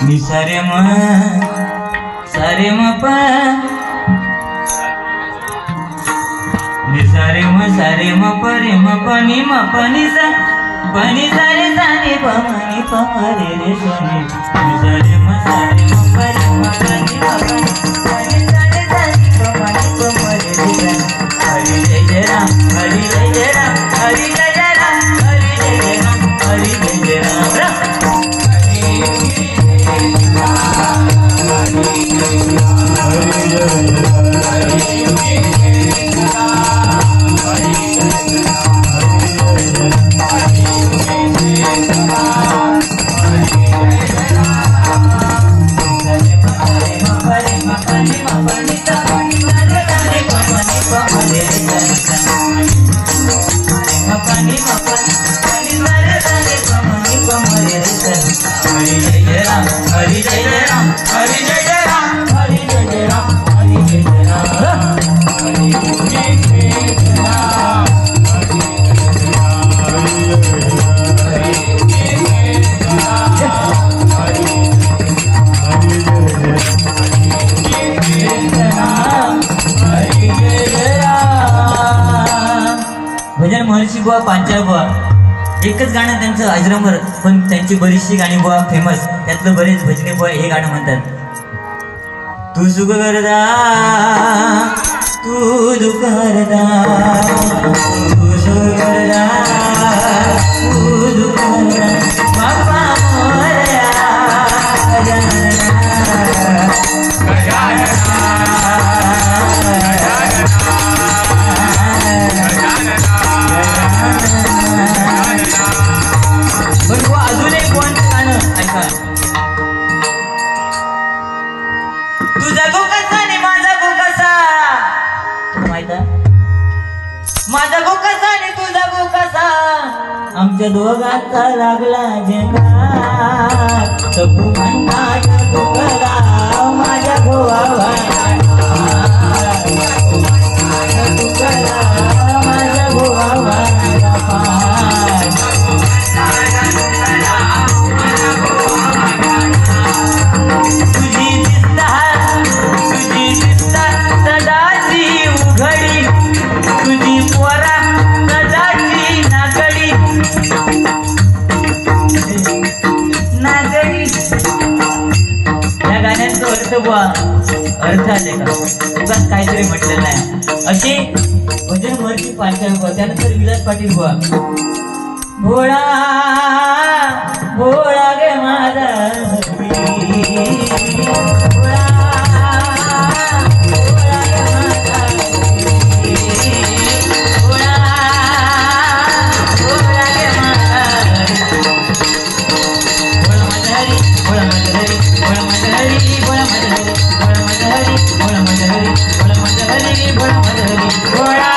मी सारे म प नि सारे म प रे म प नि सा प नि सा रे सा नि प म नि प म रे रे सा नि नि सारे म प रे म प नि प नि सा रे सा नि प म नि प म रे रे सा हरि जय जय राम हरि जय जय राम हरि जय जय राम हरि जय जय राम हरि जय जय राम हरि जय जय राम हरि जय जय राम हरि जय जय राम हरि जय जय राम भजन महर्षी बुवा पांचाळ बुवा एकच गाणं त्यांचं अजरामर, पण त्यांची बरीचशी गाणी बुवा फेमस. त्यातलं बरेच भजने बुवा हे गाणं म्हणतात. तू सुख करदा तू दुःख करदा तू सुख करदा तू दुःख करदा बाप्पा मोरया अजून एक कोणतं गाणं ऐका. तुझा गो कसा आणि माझा गो कसा माहित आहे? माझा गो कसा आणि तुझा गो कसा आमच्या दोघांचा लागला झेंडा. सबू म्हणतात तुकरा माझ्या गोवा तुकरा माझ्या गोवा अर्थ आले का उगाच काहीतरी म्हटलेलं नाही असे भजन महर्षी पांचाळ बुवा. त्यानंतर विलास पाटील बुवा. भोळा भोळा गे माझा भोळा भोळा गे माझा भोळा भोळा गे माझा भोळा माझा हरी भोळा माझा हरी भोळा माझा हरी भोळा माझा हरी भोळा माझा हरी भोळा माझा हरी भोळा माझा हरी भोळा माझा हरी भोळा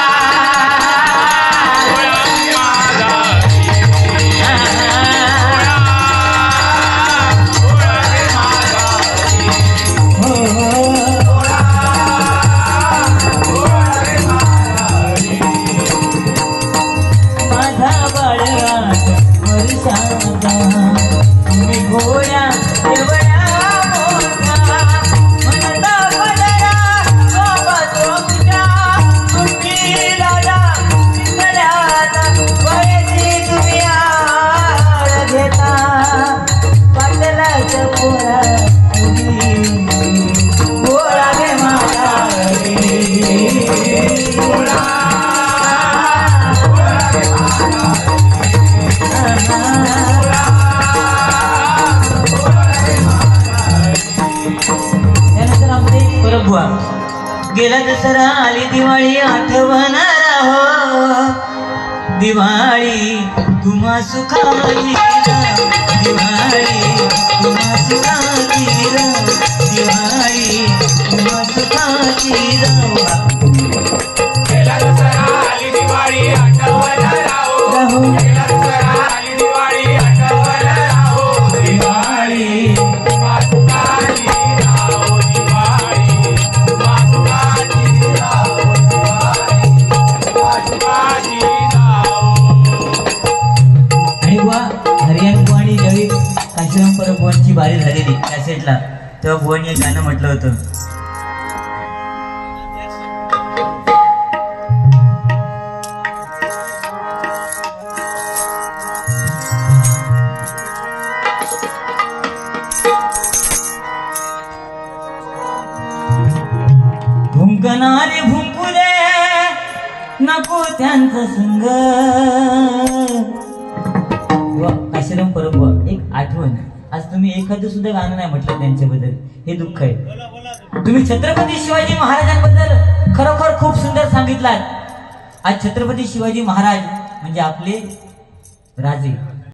गेला दसरा आली दिवाळी आठवणार हो दिवाळी तुम्हा सुखाची दिवाळी तुम्हा सुखाची दिवाळी तुम्हा सुखाची गेला दसरा आली दिवाळी आठवणार हो गेला दसरा आली दिवाळी आठवणार हो दिवाळी तुम्हा सुखाची हरियन आणि जळी काशीराम परब आमची बारी झालेली कॅसेटला, तेव्हा बुवानी एक गाणं म्हटलं होतं. भुंकणारे भुंकू दे नको त्यांचं संग. आश्रम परब एक आठवण. आज तुम्ही एखादं सुद्धा गाणं नाही म्हटलं त्यांच्याबद्दल, हे दुःख आहे. तुम्ही छत्रपती शिवाजी महाराजांबद्दल खरोखर खूप सुंदर सांगितलात. आज छत्रपती शिवाजी महाराज म्हणजे आपले राजे.